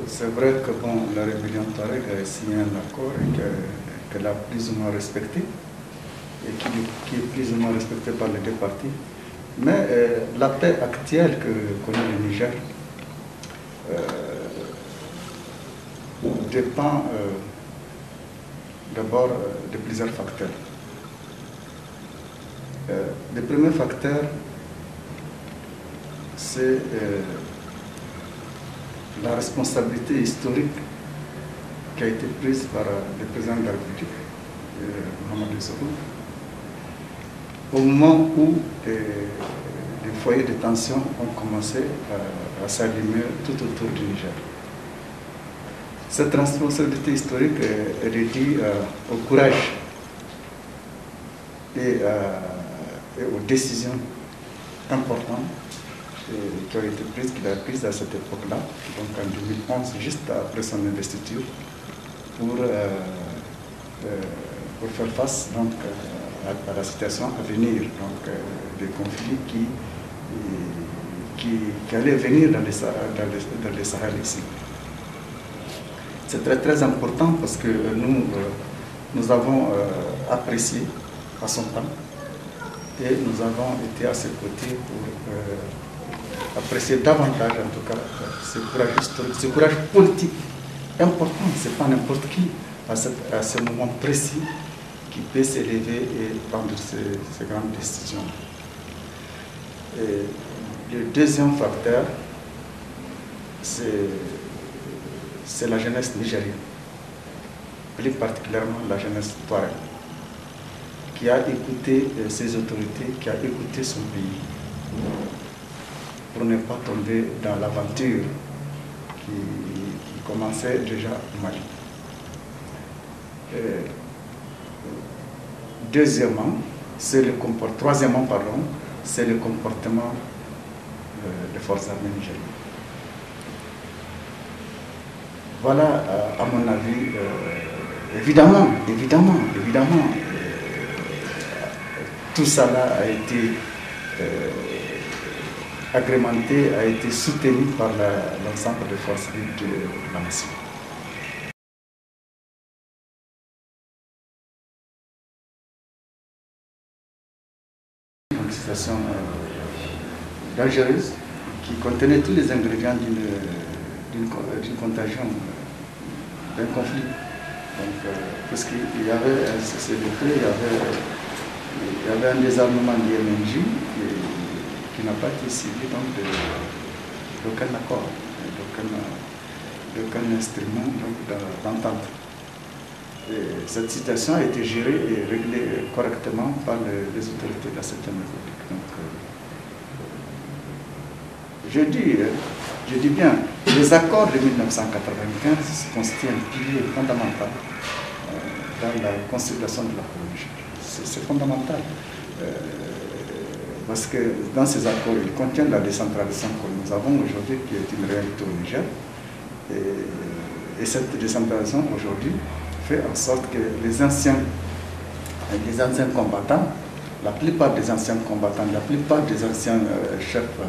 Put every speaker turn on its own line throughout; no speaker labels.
c'est vrai que bon, la rébellion Touareg a signé un accord et qu'elle a plus ou moins respecté, et qui est plus ou moins respecté par les deux parties. Mais la paix actuelle que connaît le Niger dépend d'abord de plusieurs facteurs. Le premier facteur, c'est la responsabilité historique qui a été prise par le président de la République, Mahamadou Issoufou, au moment où les foyers de tension ont commencé à s'allumer tout autour du Niger. Cette responsabilité historique est dédiée au courage et aux décisions importantes qui ont été prises, qu'il a prises à cette époque-là, donc en 2011, juste après son investiture, pour faire face donc, à la situation à venir, donc des conflits qui allaient venir dans les Sahel ici. C'est très très important parce que nous avons apprécié à son temps et nous avons été à ses côtés pour apprécier davantage en tout cas ce courage historique, ce courage politique important. Ce n'est pas n'importe qui à ce moment précis qui peut s'élever et prendre ces grandes décisions. Et le deuxième facteur, c'est la jeunesse nigérienne, plus particulièrement la jeunesse touareg, qui a écouté ses autorités, qui a écouté son pays, pour ne pas tomber dans l'aventure qui commençait déjà au Mali. Troisièmement, c'est le comportement des forces armées nigériennes. Voilà, à mon avis, évidemment, tout ça là a été agrémenté, a été soutenu par l'ensemble des forces vives de la nation. Une situation dangereuse qui contenait tous les ingrédients d'une contagion, d'un conflit. Donc, parce qu'il y avait un cessez-le-feu, il y avait un désarmement du MNJ qui n'a pas été suivi d'aucun accord, d'aucun instrument d'entente. Cette situation a été gérée et réglée correctement par les autorités de la 7e République. Donc, je dis bien, les accords de 1995 constituent un pilier fondamental dans la consolidation de la colonie. C'est fondamental. Parce que dans ces accords, ils contiennent la décentralisation que nous avons aujourd'hui, qui est une réalité au Niger. Et cette décentralisation aujourd'hui fait en sorte que les anciens combattants, la plupart des anciens combattants, la plupart des anciens chefs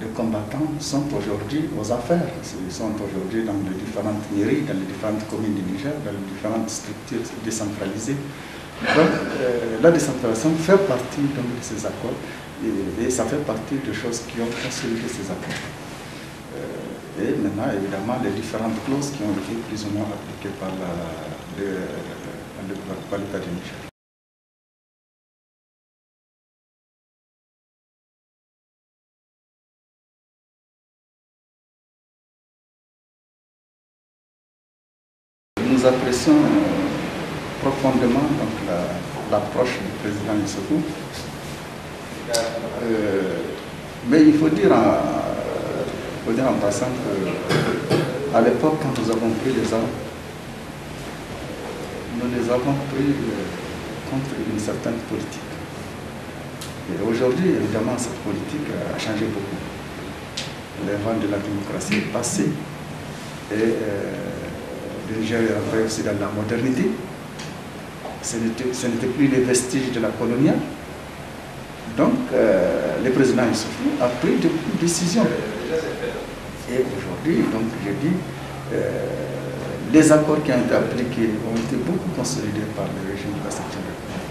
de combattants sont aujourd'hui aux affaires. Ils sont aujourd'hui dans les différentes mairies, dans les différentes communes du Niger, dans les différentes structures décentralisées. Donc, la décentralisation fait partie donc, de ces accords et ça fait partie des choses qui ont consolidé ces accords. Et maintenant, évidemment, les différentes clauses qui ont été plus ou moins appliquées par l'État du Niger. Nous apprécions profondément l'approche du président Issoufou. Mais il faut dire en passant qu'à l'époque, quand nous avons pris les armes, nous les avons pris contre une certaine politique. Et aujourd'hui, évidemment, cette politique a changé beaucoup. Le vent de la démocratie est passé et le Niger est entré aussi dans la modernité. Ce n'était plus les vestiges de la coloniale. Donc, le président Issoufou a pris des décisions Et aujourd'hui, donc je dis, les accords qui ont été appliqués ont été beaucoup consolidés par le régime de la 7e République.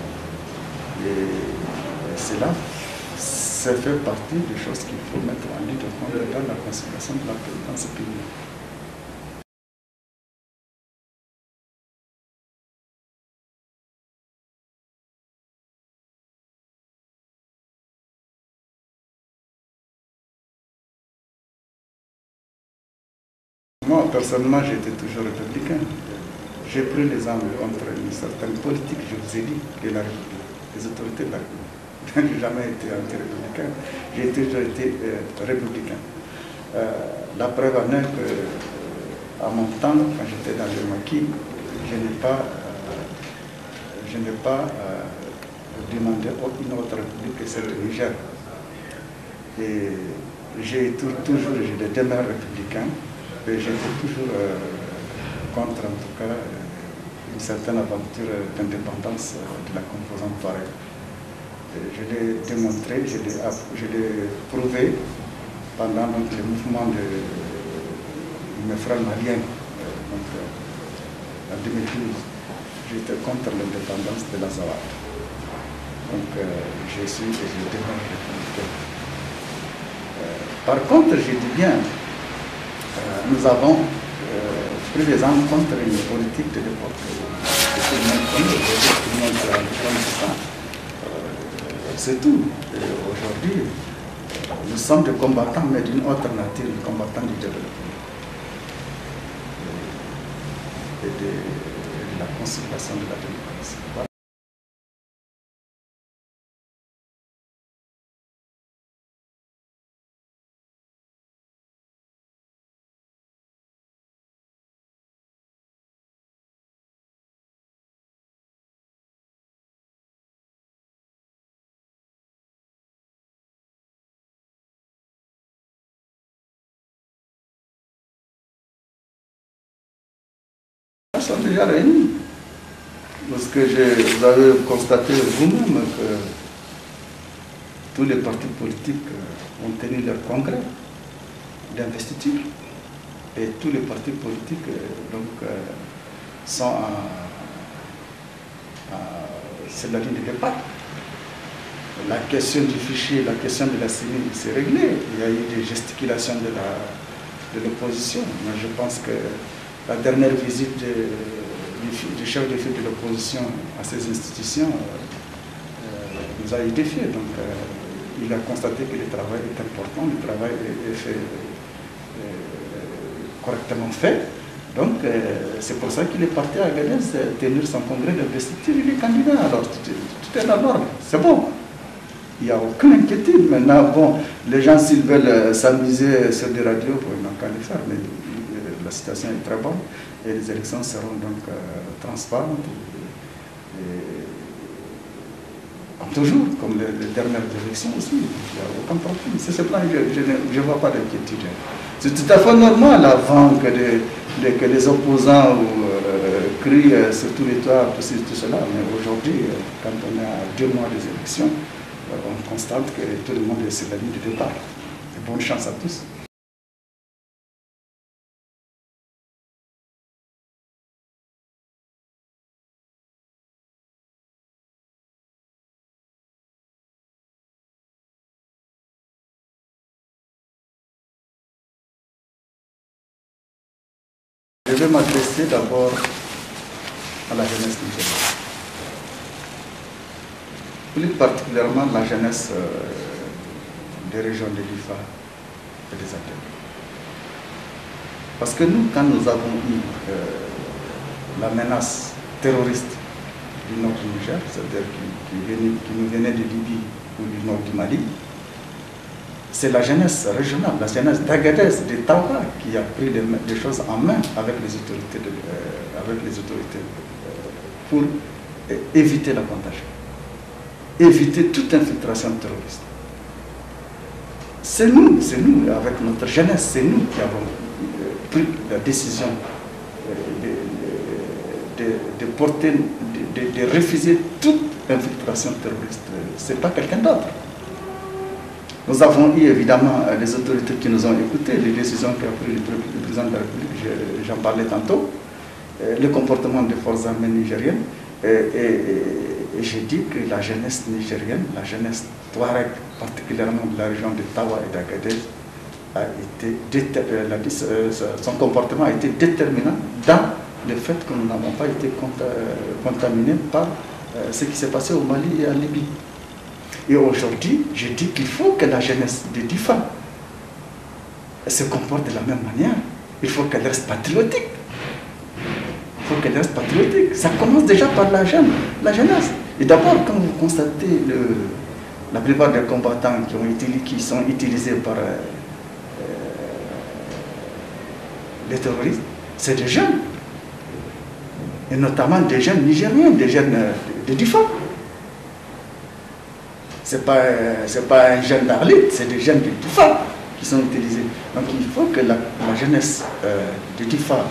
Et cela, ça fait partie des choses qu'il faut mettre en ligne de compte dans la consolidation de la paix dans ce pays. Moi, personnellement, j'étais toujours républicain. J'ai pris les armes entre une certaine politique, je vous ai dit, de la République, des autorités de la République. Je n'ai jamais été anti-républicain, j'ai toujours été républicain. La preuve en est qu'à mon temps, quand j'étais dans le maquis, je n'ai pas demandé une autre république que celle du Niger. Et j'ai toujours, j'ai des demeures républicains. J'étais toujours contre, en tout cas, une certaine aventure d'indépendance de la composante Touareg. Je l'ai démontré, je l'ai prouvé pendant donc, le mouvement de mes frères maliens. En 2012, j'étais contre l'indépendance de l'Azawad. Donc, je suis et je demeure républicain. Par contre, je dis bien, nous avons pris les armes contre une politique de l'époque. C'est tout. Aujourd'hui, nous sommes des combattants, mais d'une autre nature, des combattants du développement et de la consolidation de la démocratie. Voilà. Sont déjà réunis. Parce que vous avez constaté vous-même que tous les partis politiques ont tenu leur congrès d'investiture et tous les partis politiques sont c'est la ligne de départ. La question du fichier, la question de la CENI s'est réglée. Il y a eu des gesticulations de l'opposition. Mais je pense que la dernière visite du chef de file de l'opposition à ces institutions nous a édifiés. Donc, il a constaté que le travail est important, le travail est fait, correctement fait. Donc, c'est pour ça qu'il est parti à Agadez tenir son congrès d'investiture. Il est candidat, alors tout est en ordre, c'est bon. Il n'y a aucune inquiétude. Maintenant, bon, les gens, s'ils veulent s'amuser sur des radios, ils n'ont qu'à le faire. Mais la situation est très bonne et les élections seront donc transparentes. Comme toujours, comme les dernières élections aussi. Il n'y a aucun problème. C'est ce plan, je ne vois pas d'inquiétude. C'est tout à fait normal avant que les opposants crient sur tous les toits, tout cela. Mais aujourd'hui, quand on est à 2 mois des élections, on constate que tout le monde est sur la ligne de départ. Et bonne chance à tous. Je vais m'adresser d'abord à la jeunesse nigérienne. Plus particulièrement la jeunesse des régions de l'IFA et des Athènes. Parce que nous, quand nous avons eu la menace terroriste du nord du Niger, c'est-à-dire qui nous venait de Libye ou du nord du Mali, c'est la jeunesse régionale, la jeunesse d'Agadez, de Tawa, qui a pris les choses en main avec les autorités, pour éviter la contagion, éviter toute infiltration terroriste. C'est nous, avec notre jeunesse, c'est nous qui avons pris la décision de porter, de refuser toute infiltration terroriste. Ce n'est pas quelqu'un d'autre. Nous avons eu évidemment les autorités qui nous ont écoutés, les décisions qu'a prises le président de la République, j'en parlais tantôt, le comportement des forces armées nigériennes. Et j'ai dit que la jeunesse nigérienne, la jeunesse touareg, particulièrement de la région de Tawa et d'Agadez, son comportement a été déterminant dans le fait que nous n'avons pas été contaminés par ce qui s'est passé au Mali et en Libye. Et aujourd'hui, je dis qu'il faut que la jeunesse de Difa se comporte de la même manière. Il faut qu'elle reste patriotique. Il faut qu'elle reste patriotique. Ça commence déjà par la jeunesse. Et d'abord, quand vous constatez la plupart des combattants qui sont utilisés par les terroristes, c'est des jeunes. Et notamment des jeunes nigériens, des jeunes de Difa. Ce n'est pas un jeune d'Arlit, c'est des jeunes de Difa qui sont utilisés. Donc il faut que la jeunesse de Difa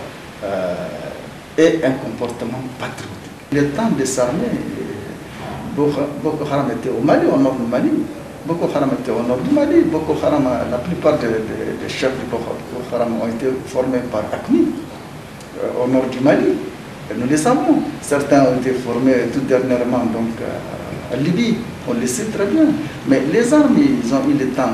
ait un comportement patriotique. Le temps de s'armer, Boko Haram était au Mali, au nord du Mali. Boko Haram était au nord du Mali. Boko Haram, la plupart des chefs de Boko Haram ont été formés par AQMI, au nord du Mali. Et nous les savons. Certains ont été formés tout dernièrement donc, en Libye, on le sait très bien. Mais les armes, ils ont eu le temps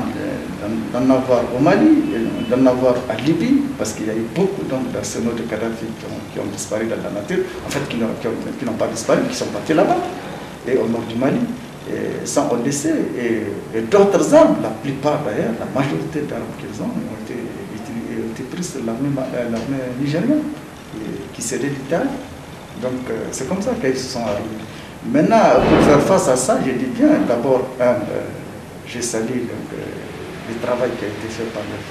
d'en avoir au Mali, d'en avoir en Libye, parce qu'il y a eu beaucoup d'arsenaux de Kadhafi qui ont disparu dans la nature, en fait qui n'ont pas disparu, qui sont partis là-bas, et au nord du Mali. Et ça, on le sait. Et d'autres armes, la plupart d'ailleurs, la majorité d'armes qu'ils ont été prises sur l'armée nigérienne, qui cédait l'Italie. Donc c'est comme ça qu'ils se sont arrivés. Maintenant, pour faire face à ça, je dis bien, d'abord, j'ai salué le travail qui a été fait par les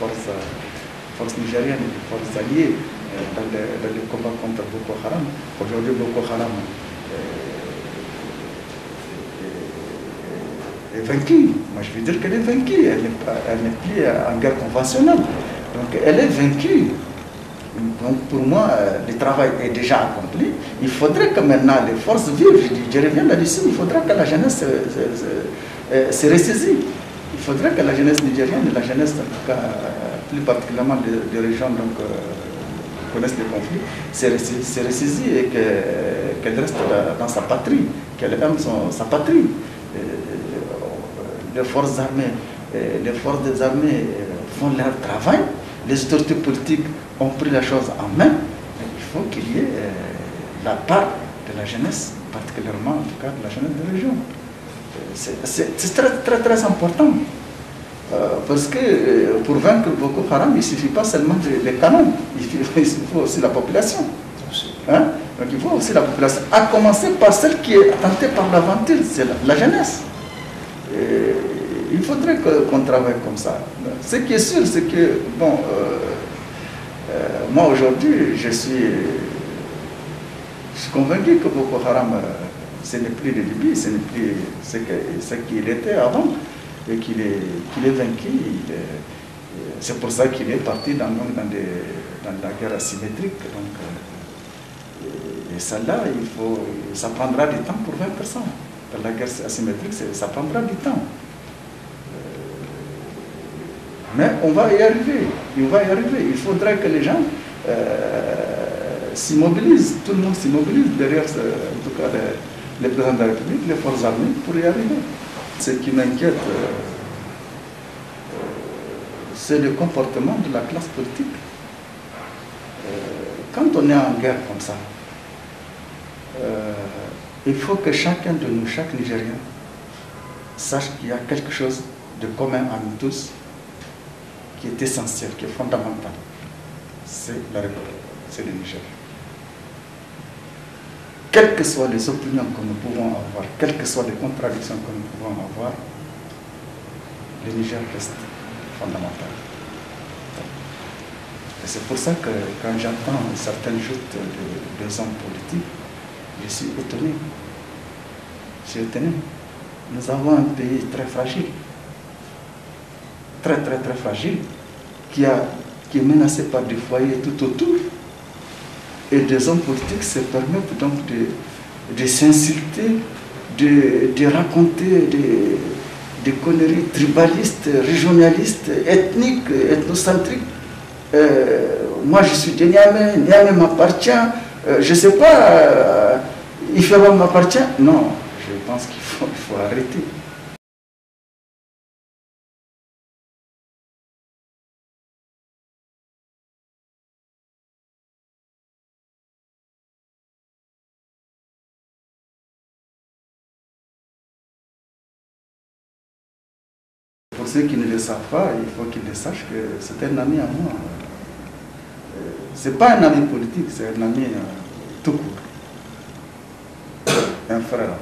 forces nigériennes et les forces alliées dans le combat contre Boko Haram. Aujourd'hui, Boko Haram est vaincue. Moi, je veux dire qu'elle est vaincue. Elle n'est plus en guerre conventionnelle. Donc, elle est vaincue. Donc pour moi, le travail est déjà accompli. Il faudrait que maintenant les forces vivent, je reviens là-dessus, il faudrait que la jeunesse se ressaisit. Il faudrait que la jeunesse nigérienne et la jeunesse, en tout cas, plus particulièrement des régions qui connaissent les conflits, se ressaisit et qu'elle reste dans sa patrie, qu'elle aime sa patrie. Les forces des armées font leur travail. Les autorités politiques ont pris la chose en main. Il faut qu'il y ait la part de la jeunesse, particulièrement en tout cas de la jeunesse de région. C'est très, très, très important. Parce que pour vaincre Boko Haram, il ne suffit pas seulement des canons, il faut aussi la population. Hein? Donc il faut aussi la population. À commencer par celle qui est tentée par l'aventure, c'est la jeunesse. Il faudrait qu'on travaille comme ça. Ce qui est sûr, c'est que, bon, moi aujourd'hui, je suis convaincu que Boko Haram, ce n'est plus de Libye, ce n'est plus ce qu'il était avant, et qu'il est vaincu. C'est pour ça qu'il est parti dans la guerre asymétrique. Donc, et celle-là, ça prendra du temps pour vaincre ça. Dans la guerre asymétrique, ça prendra du temps. Mais on va y arriver, Il faudrait que les gens s'immobilisent, tout le monde s'immobilise derrière, en tout cas, les présidents de la République, les forces armées, pour y arriver. Ce qui m'inquiète, c'est le comportement de la classe politique. Quand on est en guerre comme ça, il faut que chacun de nous, chaque Nigérien, sache qu'il y a quelque chose de commun à nous tous, qui est essentiel, qui est fondamental. C'est la République, c'est le Niger. Quelles que soient les opinions que nous pouvons avoir, quelles que soient les contradictions que nous pouvons avoir, le Niger reste fondamental. Et c'est pour ça que quand j'entends certaines joutes de hommes politiques, je suis étonné. Je suis étonné. Nous avons un pays très fragile. Très, très, très fragile, qui est menacé par des foyers tout autour. Et des hommes politiques se permettent donc de s'insulter, de raconter des conneries tribalistes, régionalistes, ethniques, ethnocentriques. Moi je suis de Niamey, Niamey m'appartient, je ne sais pas, Ifeba m'appartient. Non, je pense qu'il faut arrêter. Pour ceux qui ne le savent pas, il faut qu'ils le sachent que c'est un ami à moi. Ce n'est pas un ami politique, c'est un ami tout court. Un frère.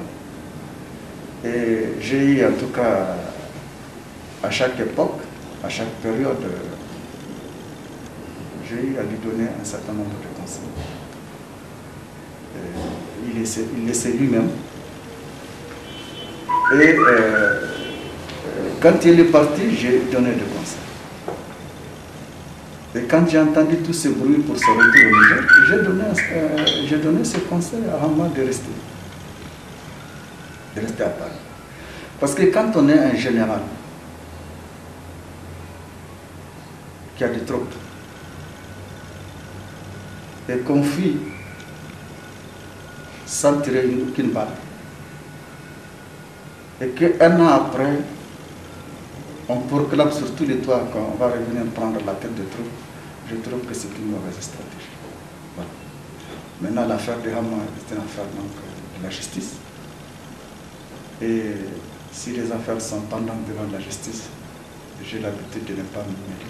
Et j'ai eu en tout cas, à chaque époque, à chaque période, j'ai eu à lui donner un certain nombre de conseils. Il le sait lui-même. Et quand il est parti, j'ai donné des conseils. Et quand j'ai entendu tout ce bruit pour se retour au Niger, j'ai donné ce conseil à Hamma de rester à Paris. Parce que quand on est un général qui a des troupes et qu'on fuit sans tirer aucune balle, et qu'un an après, on proclame sur tous les toits qu'on va revenir prendre la tête des troupes, je trouve que c'est une mauvaise stratégie. Voilà. Maintenant, l'affaire de Hamma est une affaire donc, de la justice. Et si les affaires sont pendantes devant la justice, j'ai l'habitude de ne pas me mêler.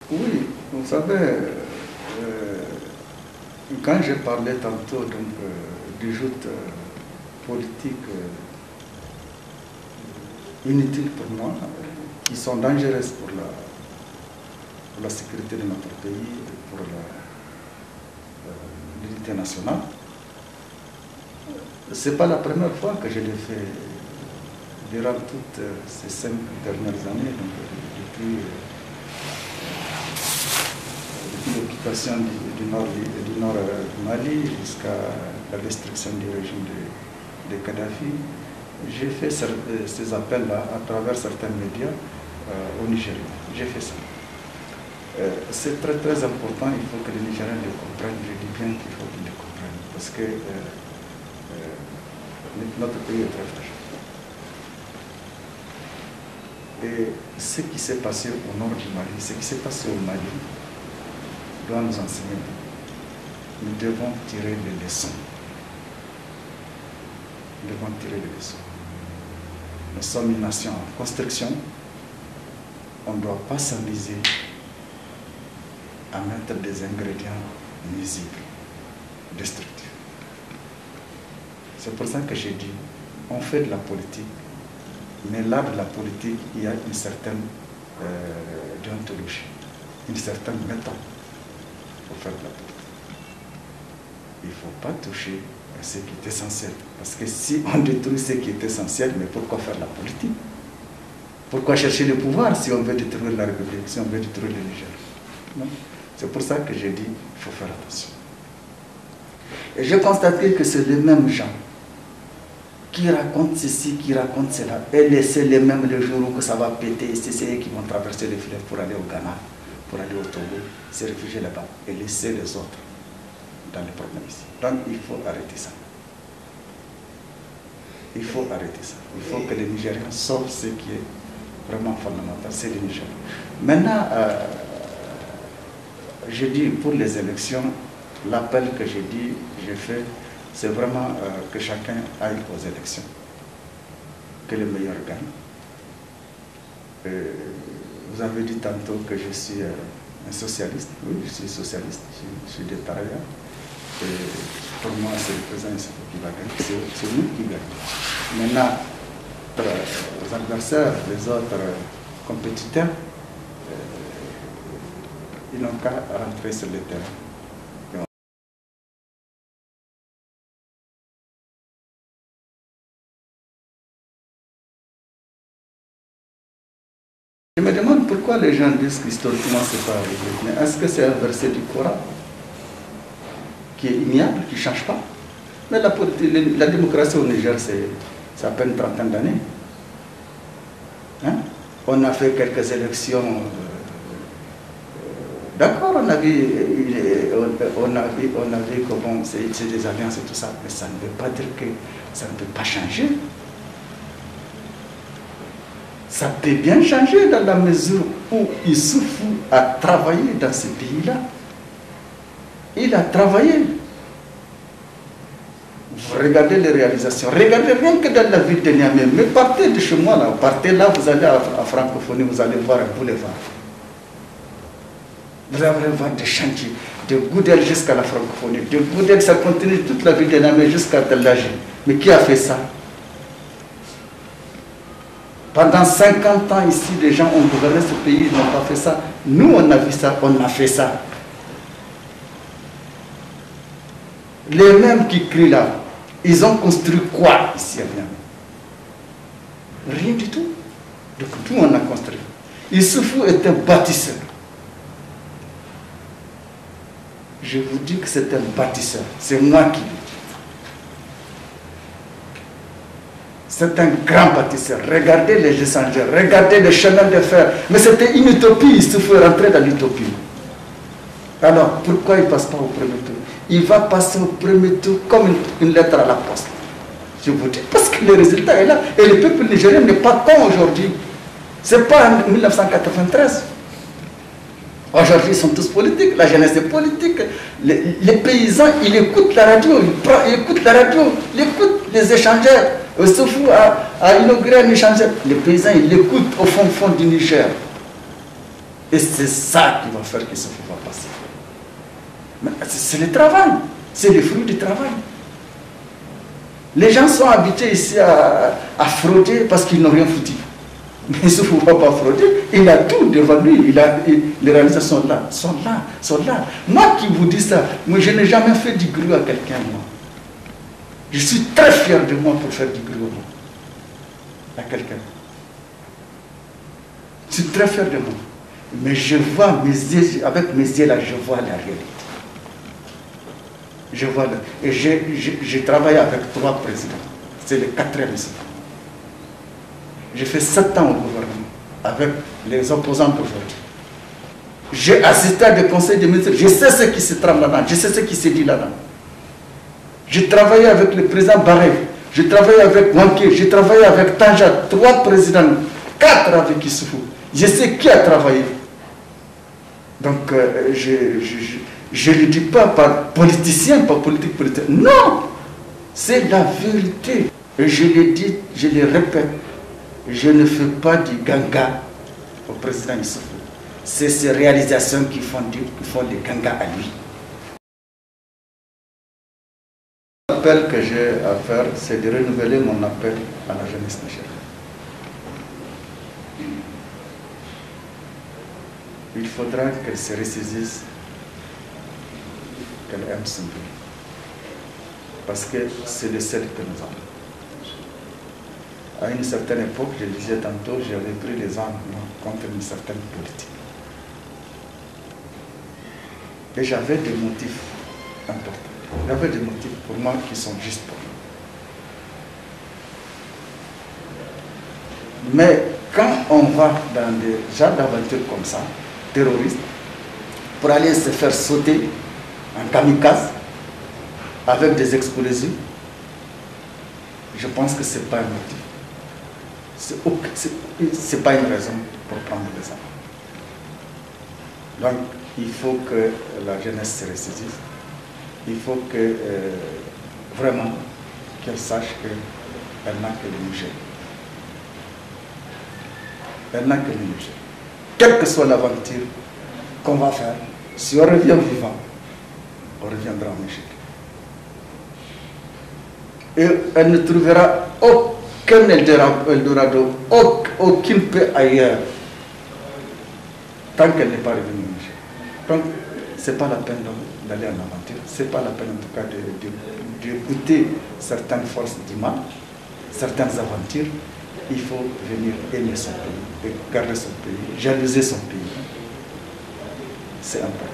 Oui, vous savez, quand j'ai parlé tantôt des joutes politiques inutiles pour moi, qui sont dangereuses pour la sécurité de notre pays et pour l'unité nationale, ce n'est pas la première fois que je l'ai fait durant toutes ces 5 dernières années, donc, depuis l'occupation du nord du Mali jusqu'à la destruction du régime de Kadhafi. J'ai fait ces appels-là à travers certains médias au Nigeria. J'ai fait ça. C'est très très important, il faut que les Nigériens le comprennent, je dis bien qu'il faut qu'ils le comprennent, parce que notre pays est très fragile. Et ce qui s'est passé au nord du Mali, ce qui s'est passé au Mali, doit nous enseigner. Nous devons tirer les leçons. Nous devons tirer les leçons. Nous sommes une nation en construction. On ne doit pas s'amuser à mettre des ingrédients nuisibles, destructifs. C'est pour ça que j'ai dit, on fait de la politique, mais là de la politique, il y a une certaine déontologie, une certaine méthode pour faire de la politique. Il ne faut pas toucher à ce qui est essentiel. Parce que si on détruit ce qui est essentiel, mais pourquoi faire de la politique? Pourquoi chercher le pouvoir si on veut détruire la République, si on veut détruire le Niger? C'est pour ça que j'ai dit qu'il faut faire attention. Et j'ai constaté que c'est les mêmes gens qui racontent ceci, qui racontent cela, et c'est les mêmes le jour où ça va péter, c'est eux qui vont traverser le fleuve pour aller au Ghana, pour aller au Togo, se réfugier là-bas, et laisser les autres dans les problèmes ici. Donc il faut arrêter ça. Il faut arrêter ça. Il faut que les Nigériens sauvent ce qui est vraiment fondamental, c'est les Nigériens. Maintenant, je dis pour les élections, l'appel que j'ai fait, c'est vraiment que chacun aille aux élections, que le meilleur gagne. Vous avez dit tantôt que je suis un socialiste. Oui, je suis socialiste, je suis des travailleurs. Et pour moi, c'est le président qui va gagner, c'est lui qui gagne. Maintenant, les adversaires, les autres compétiteurs, ils n'ont qu'à rentrer sur le terrain. Je me demande pourquoi les gens disent qu'historiquement ce n'est pas arrivé. Mais est-ce que c'est un verset du Coran qui est immuable, qui ne change pas? Mais la démocratie au Niger, c'est à peine une trentaine d'années. Hein? On a fait quelques élections. D'accord, on a vu comment c'est des alliances et tout ça, mais ça ne veut pas dire que ça ne peut pas changer. Ça peut bien changer dans la mesure où Issoufou a travaillé dans ce pays-là. Il a travaillé. Vous regardez les réalisations, regardez rien que dans la ville de Niamey, mais partez de chez moi là, partez là, vous allez à Francophonie, vous allez voir un boulevard. Vous allez voir des chantiers, de Goudel jusqu'à la Francophonie, de Goudel ça continue toute la ville de Niamey jusqu'à Tellagé. Mais qui a fait ça? Pendant 50 ans ici, les gens ont gouverné ce pays, ils n'ont pas fait ça. Nous, on a vu ça, on a fait ça. Les mêmes qui crient là, ils ont construit quoi ici à Niamey? Rien du tout. Donc tout on a construit. Issoufou est un bâtisseur. Je vous dis que c'est un bâtisseur. C'est moi qui le dis. C'est un grand bâtisseur. Regardez les échangeurs, regardez les chemins de fer. Mais c'était une utopie, Issoufou est rentré dans l'utopie. Alors, pourquoi il ne passe pas au premier tour? Il va passer au premier tour comme une lettre à la poste. Je vous dis, parce que le résultat est là. Et le peuple nigérien n'est pas con aujourd'hui. Ce n'est pas en 1993. Aujourd'hui, ils sont tous politiques. La jeunesse est politique. Les paysans, ils écoutent la radio. Ils écoutent la radio. Ils écoutent les échangeurs. Issoufou a inauguré un échangeur. Les paysans, ils l'écoutent au fond du Niger. Et c'est ça qui va faire qu'Issoufou va passer. C'est le travail, c'est le fruit du travail. Les gens sont habitués ici à frauder parce qu'ils n'ont rien foutu. Mais Issoufou ne va pas frauder, il a tout devant lui, les réalisations sont là. Moi qui vous dis ça, moi je n'ai jamais fait du gruau à quelqu'un, moi. Je suis très fier de moi pour faire du gruau à quelqu'un. Je suis très fier de moi. Mais je vois mes yeux, avec mes yeux là, je vois la réalité. Je vois et j'ai travaillé avec 3 présidents. C'est le 4e ici. J'ai fait 7 ans au gouvernement avec les opposants d'aujourd'hui. J'ai assisté à des conseils de ministres. Je sais ce qui se trame là-dedans. Je sais ce qui se dit là-dedans. J'ai travaillé avec le président Barré. J'ai travaillé avec Wanké. J'ai travaillé avec Tanja. 3 présidents. 4 avec Issoufou. Je sais qui a travaillé. Donc, je ne le dis pas par politicien, par politique. Non, c'est la vérité. Et je le dis, je le répète, je ne fais pas du ganga au président Issoufou. C'est ces réalisations qui font des gangas à lui. L'appel que j'ai à faire, c'est de renouveler mon appel à la jeunesse nigérienne. Il faudra qu'elle se ressaisisse, qu'elle aime son pays. Parce que c'est le seul que nous avons. À une certaine époque, je disais tantôt, j'avais pris les armes contre une certaine politique. Et j'avais des motifs importants. J'avais des motifs pour moi qui sont justes pour moi. Mais quand on va dans des genres d'aventures comme ça, terroristes, pour aller se faire sauter en kamikaze avec des explosifs, je pense que ce n'est pas un motif. Ce n'est pas une raison pour prendre les armes. Donc, il faut que la jeunesse se ressaisisse. Il faut que, vraiment, qu'elle sache qu'elle n'a que le Niger. Elle n'a que le Niger. Quelle que soit l'aventure qu'on va faire, si on revient vivant, on reviendra en échec. Et elle ne trouvera aucun Eldorado, aucune paix ailleurs, tant qu'elle n'est pas revenue au Niger. Donc, ce n'est pas la peine d'aller en aventure, ce n'est pas la peine en tout cas de goûter certaines forces du mal, certaines aventures. Il faut venir aimer son pays. de garder son pays, jalouser son pays. C'est important.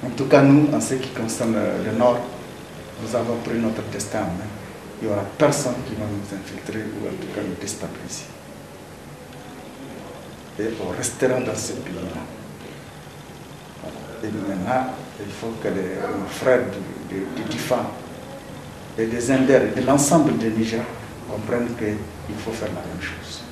En tout cas, nous, en ce qui concerne le Nord, nous avons pris notre destin en main. Il n'y aura personne qui va nous infiltrer ou en tout cas nous déstabiliser. Et on restera dans ce pays-là. Et maintenant, il faut que nos frères du DIFA et des Inders et de l'ensemble des Niger comprennent qu'il faut faire la même chose.